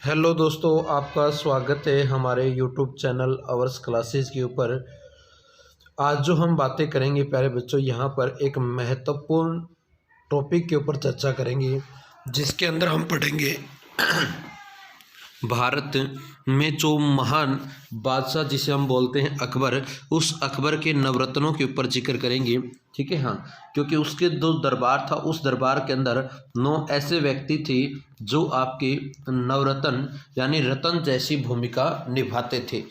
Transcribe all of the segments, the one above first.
Hello दोस्तों, आपका स्वागत है हमारे यूट्यूब चैनल अवर्स क्लासेस के ऊपर। आज जो हम बातें करेंगे प्यारे बच्चों, यहाँ पर एक महत्वपूर्ण टॉपिक के ऊपर चर्चा करेंगे, जिसके अंदर हम पढ़ेंगे भारत में जो महान बादशाह जिसे हम बोलते हैं अकबर, उस अकबर के नवरत्नों के ऊपर जिक्र करेंगे। ठीक है, हाँ, क्योंकि उसके जो दरबार था, उस दरबार के अंदर 9 ऐसे व्यक्ति थे जो आपके नवरत्न यानी रतन जैसी भूमिका निभाते थे।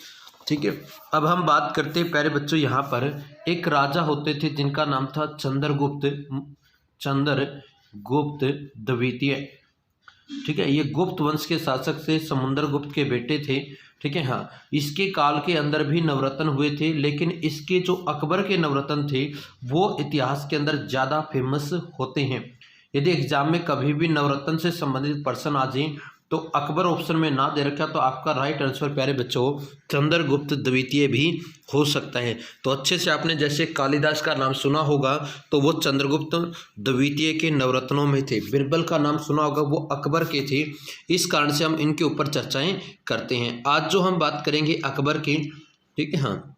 ठीक है, अब हम बात करते हैं प्यारे बच्चों, यहाँ पर एक राजा होते थे जिनका नाम था चंद्रगुप्त द्वितीय। ठीक है, ये गुप्त वंश के शासक से समुद्रगुप्त के बेटे थे। ठीक है, हाँ, इसके काल के अंदर भी नवरत्न हुए थे, लेकिन इसके जो अकबर के नवरत्न थे वो इतिहास के अंदर ज़्यादा फेमस होते हैं। यदि एग्जाम में कभी भी नवरत्न से संबंधित पर्सन आ जाए तो अकबर ऑप्शन में ना दे रखा तो आपका राइट आंसर प्यारे बच्चों चंद्रगुप्त द्वितीय भी हो सकता है। तो अच्छे से आपने जैसे कालिदास का नाम सुना होगा तो वो चंद्रगुप्त द्वितीय के नवरत्नों में थे। बिरबल का नाम सुना होगा, वो अकबर के थे। इस कारण से हम इनके ऊपर चर्चाएं करते हैं। आज जो हम बात करेंगे अकबर की, ठीक है, हाँ,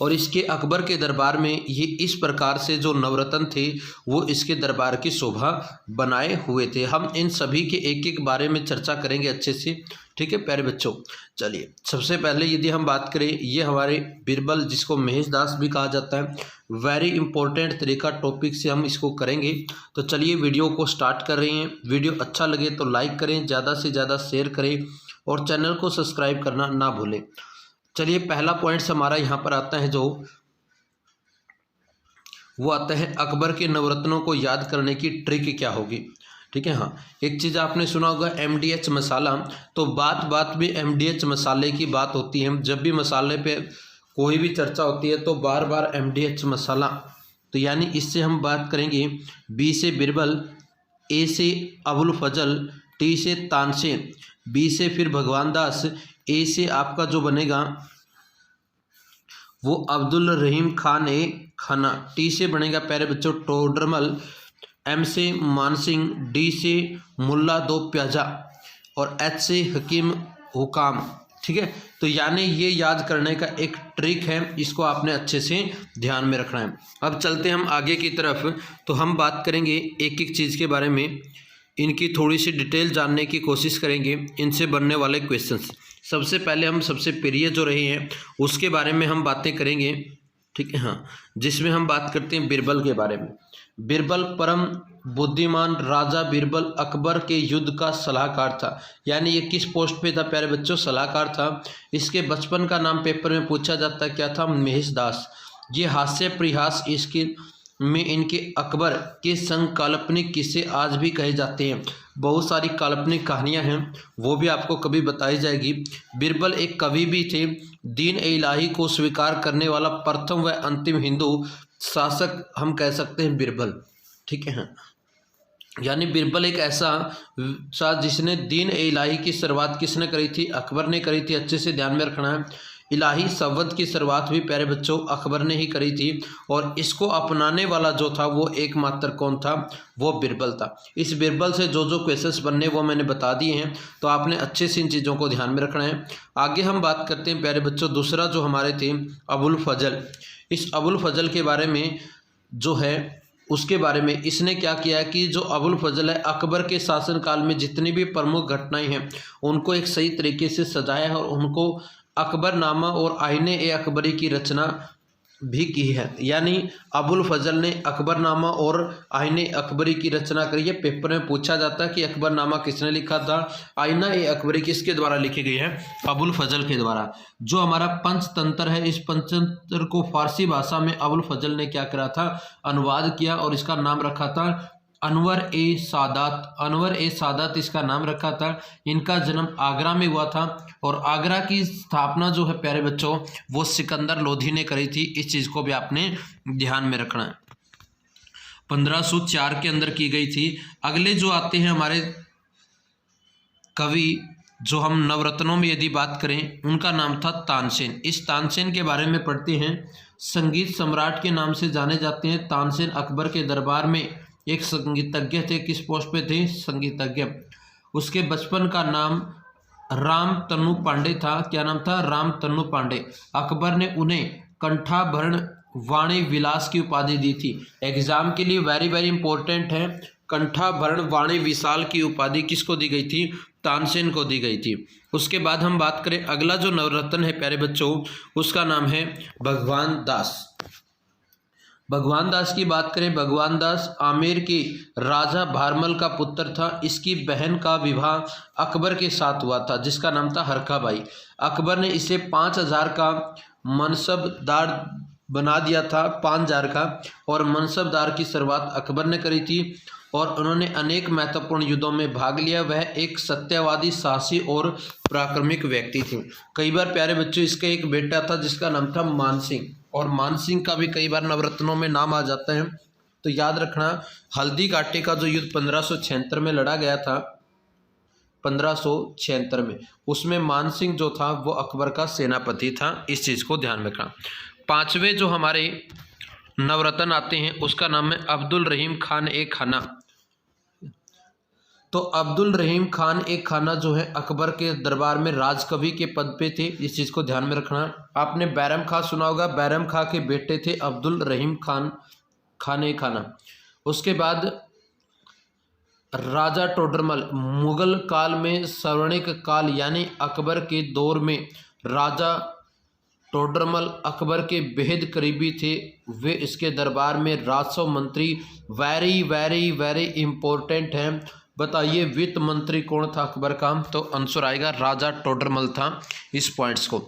और इसके अकबर के दरबार में ये इस प्रकार से जो नवरत्न थे वो इसके दरबार की शोभा बनाए हुए थे। हम इन सभी के एक एक बारे में चर्चा करेंगे अच्छे से। ठीक है प्यारे बच्चों, चलिए सबसे पहले यदि हम बात करें, ये हमारे बिरबल जिसको महेश दास भी कहा जाता है, वेरी इंपॉर्टेंट तरीका टॉपिक से हम इसको करेंगे। तो चलिए वीडियो को स्टार्ट कर रहे हैं। वीडियो अच्छा लगे तो लाइक करें, ज़्यादा से ज़्यादा शेयर करें और चैनल को सब्सक्राइब करना ना भूलें। चलिए पहला पॉइंट्स हमारा यहाँ पर आता है, जो वो आता है अकबर के नवरत्नों को याद करने की ट्रिक क्या होगी। ठीक है, हाँ, एक चीज़ आपने सुना होगा MDH मसाला। तो बात बात में MDH मसाले की बात होती है। जब भी मसाले पे कोई भी चर्चा होती है तो बार बार MDH मसाला। तो यानी इससे हम बात करेंगे B से बिरबल, A से अबुल फजल, T से तानसेन, B से फिर भगवान दास, A से आपका जो बनेगा वो अब्दुल रहीम खान ए खाना, T से बनेगा प्यारे बच्चों टोडरमल, M से मानसिंह, D से मुल्ला दो प्याजा और H से हकीम हुकाम। ठीक है, तो यानी ये याद करने का एक ट्रिक है, इसको आपने अच्छे से ध्यान में रखना है। अब चलते हम आगे की तरफ, तो हम बात करेंगे एक एक चीज़ के बारे में, इनकी थोड़ी सी डिटेल जानने की कोशिश करेंगे, इनसे बनने वाले क्वेश्चंस। सबसे पहले हम सबसे प्रिय जो रहे हैं उसके बारे में हम बातें करेंगे। ठीक है, हाँ, जिसमें हम बात करते हैं बिरबल के बारे में। बिरबल परम बुद्धिमान राजा बिरबल अकबर के युद्ध का सलाहकार था। यानी ये किस पोस्ट पे था प्यारे बच्चों? सलाहकार था। इसके बचपन का नाम पेपर में पूछा जाता है, क्या था? महेश दास। ये हास्य प्रयास इसके में इनके अकबर के संग काल्पनिक किस्से आज भी कहे जाते हैं। बहुत सारी काल्पनिक कहानियां हैं, वो भी आपको कभी बताई जाएगी। बिरबल एक कवि भी थे। दीन ए इलाही को स्वीकार करने वाला प्रथम व अंतिम हिंदू शासक हम कह सकते हैं बिरबल। ठीक है, यानी बिरबल एक ऐसा शासक जिसने दीन ए इलाही की शुरुआत किसने करी थी? अकबर ने करी थी। अच्छे से ध्यान में रखना है, इलाही शब्द की शुरुआत भी प्यारे बच्चों अकबर ने ही करी थी, और इसको अपनाने वाला जो था वो एकमात्र कौन था? वो बिरबल था। इस बिरबल से जो जो क्वेश्चंस बनने वो मैंने बता दिए हैं, तो आपने अच्छे से इन चीज़ों को ध्यान में रखना है। आगे हम बात करते हैं प्यारे बच्चों, दूसरा जो हमारे थे अबुल फजल। इस अबुल फजल के बारे में जो है उसके बारे में इसने क्या किया है कि जो अबुल फजल है, अकबर के शासनकाल में जितनी भी प्रमुख घटनाएं हैं उनको एक सही तरीके से सजाया है और उनको अकबरनामा और आईने ए अकबरी की रचना भी की है। यानी अबुल फजल ने अकबरनामा और आईने अकबरी की रचना करी है। पेपर में पूछा जाता है कि अकबरनामा किसने लिखा था, आईना ए अकबरी किसके द्वारा लिखी गई है? अबुल फजल के द्वारा। जो हमारा पंचतंत्र है, इस पंचतंत्र को फारसी भाषा में अबुल फजल ने क्या करा था? अनुवाद किया और इसका नाम रखा था अनवर ए सादात। अनवर ए सादात इसका नाम रखा था। इनका जन्म आगरा में हुआ था और आगरा की स्थापना जो है प्यारे बच्चों वो सिकंदर लोधी ने करी थी। इस चीज़ को भी आपने ध्यान में रखना है। 1504 के अंदर की गई थी। अगले जो आते हैं हमारे कवि, जो हम नवरत्नों में यदि बात करें, उनका नाम था तानसेन। इस तानसेन के बारे में पढ़ते हैं। संगीत सम्राट के नाम से जाने जाते हैं। तानसेन अकबर के दरबार में एक संगीतज्ञ थे। किस पोस्ट पे थे? संगीतज्ञ। उसके बचपन का नाम राम तनु पांडे था। क्या नाम था? राम तनु पांडे। अकबर ने उन्हें कंठाभरण वाणी विलास की उपाधि दी थी। एग्जाम के लिए वेरी वेरी इंपॉर्टेंट है। कंठाभरण वाणी विशाल की उपाधि किसको दी गई थी? तानसेन को दी गई थी। उसके बाद हम बात करें, अगला जो नवरत्न है प्यारे बच्चों, उसका नाम है भगवान दास। भगवान दास की बात करें, भगवान दास आमेर के राजा भारमल का पुत्र था। इसकी बहन का विवाह अकबर के साथ हुआ था, जिसका नाम था हरखाबाई। अकबर ने इसे 5000 का मनसबदार बना दिया था, 5000 का। और मनसबदार की शुरुआत अकबर ने करी थी और उन्होंने अनेक महत्वपूर्ण युद्धों में भाग लिया। वह एक सत्यवादी, साहसी और पराक्रमिक व्यक्ति थे। कई बार प्यारे बच्चों इसका एक बेटा था जिसका नाम था मानसिंह, और मानसिंह का भी कई बार नवरत्नों में नाम आ जाता है। तो याद रखना, हल्दी घाटी का जो युद्ध 1576 में लड़ा गया था, 1576 में, उसमें मानसिंह जो था वो अकबर का सेनापति था। इस चीज़ को ध्यान रखना। पांचवें जो हमारे नवरत्न आते हैं उसका नाम है अब्दुल रहीम खान ए खाना। तो अब्दुल रहीम खान एक खाना जो है अकबर के दरबार में राजकवि के पद पे थे। इस चीज़ को ध्यान में रखना। आपने बैरम खां सुना होगा, बैरम खां के बेटे थे अब्दुल रहीम खान ए खाना। उसके बाद राजा टोडरमल, मुगल काल में स्वर्णिक काल यानी अकबर के दौर में राजा टोडरमल अकबर के बेहद करीबी थे। वे इसके दरबार में राजस्व मंत्री, वेरी वेरी वेरी इंपॉर्टेंट है। बताइए वित्त मंत्री कौन था अकबर का? तो आंसर आएगा राजा टोडरमल था। इस पॉइंट्स को।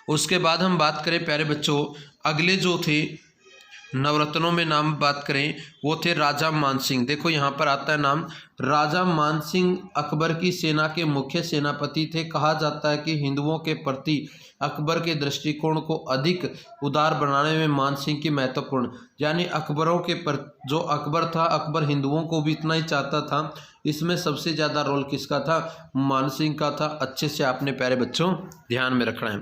उसके बाद हम बात करें प्यारे बच्चों, अगले जो थे नवरत्नों में नाम बात करें वो थे राजा मानसिंह। देखो यहाँ पर आता है नाम, राजा मानसिंह अकबर की सेना के मुख्य सेनापति थे। कहा जाता है कि हिंदुओं के प्रति अकबर के दृष्टिकोण को अधिक उदार बनाने में मानसिंह की महत्वपूर्ण, यानी अकबरों के जो अकबर था, अकबर हिंदुओं को भी इतना ही चाहता था। इसमें सबसे ज़्यादा रोल किसका था? मानसिंह का था। अच्छे से आपने प्यारे बच्चों ध्यान में रखना है।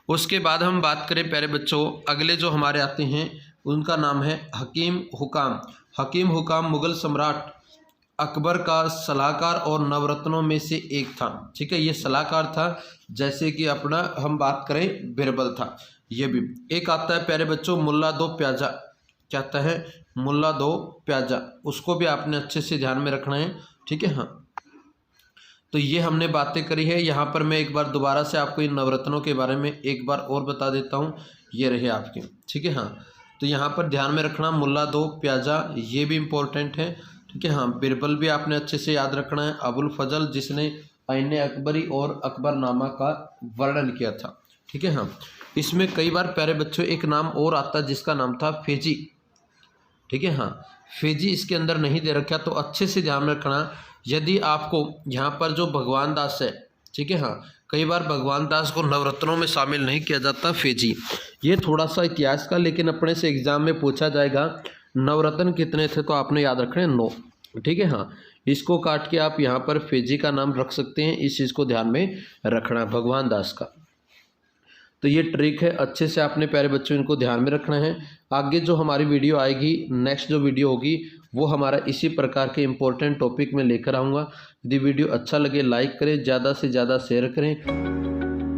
उसके बाद हम बात करें प्यारे बच्चों, अगले जो हमारे आते हैं उनका नाम है हकीम हुकाम। हकीम हुकाम मुगल सम्राट अकबर का सलाहकार और नवरत्नों में से एक था। ठीक है, ये सलाहकार था। जैसे कि अपना हम बात करें बिरबल था। ये भी एक आता है प्यारे बच्चों मुल्ला दो प्याजा। क्या आता है? मुल्ला दो प्याजा। उसको भी आपने अच्छे से ध्यान में रखना है। ठीक है, हाँ। तो ये हमने बातें करी है। यहाँ पर मैं एक बार दोबारा से आपको इन नवरत्नों के बारे में एक बार और बता देता हूँ। ये रहे आपके। ठीक है, हाँ। तो यहाँ पर ध्यान में रखना, मुल्ला दो प्याजा ये भी इम्पोर्टेंट है। ठीक है, हाँ। बिरबल भी आपने अच्छे से याद रखना है। अबुल फजल जिसने आईने अकबरी और अकबरनामा का वर्णन किया था। ठीक है, हाँ। इसमें कई बार प्यारे बच्चों एक नाम और आता है जिसका नाम था फेजी। ठीक है, हाँ। फेजी इसके अंदर नहीं दे रखा, तो अच्छे से ध्यान रखना। यदि आपको यहाँ पर जो भगवान दास है, ठीक है, हाँ, कई बार भगवान दास को नवरत्नों में शामिल नहीं किया जाता। फेजी ये थोड़ा सा इतिहास का, लेकिन अपने से एग्जाम में पूछा जाएगा नवरत्न कितने थे, तो आपने याद रखना है 9। ठीक है, हाँ। इसको काट के आप यहाँ पर फेजी का नाम रख सकते हैं। इस चीज़ को ध्यान में रखना भगवान दास का। तो ये ट्रिक है, अच्छे से आपने प्यारे बच्चों इनको ध्यान में रखना है। आगे जो हमारी वीडियो आएगी, नेक्स्ट जो वीडियो होगी वो हमारा इसी प्रकार के इंपॉर्टेंट टॉपिक में लेकर आऊँगा। यदि वीडियो अच्छा लगे लाइक करें, ज़्यादा से ज़्यादा शेयर करें।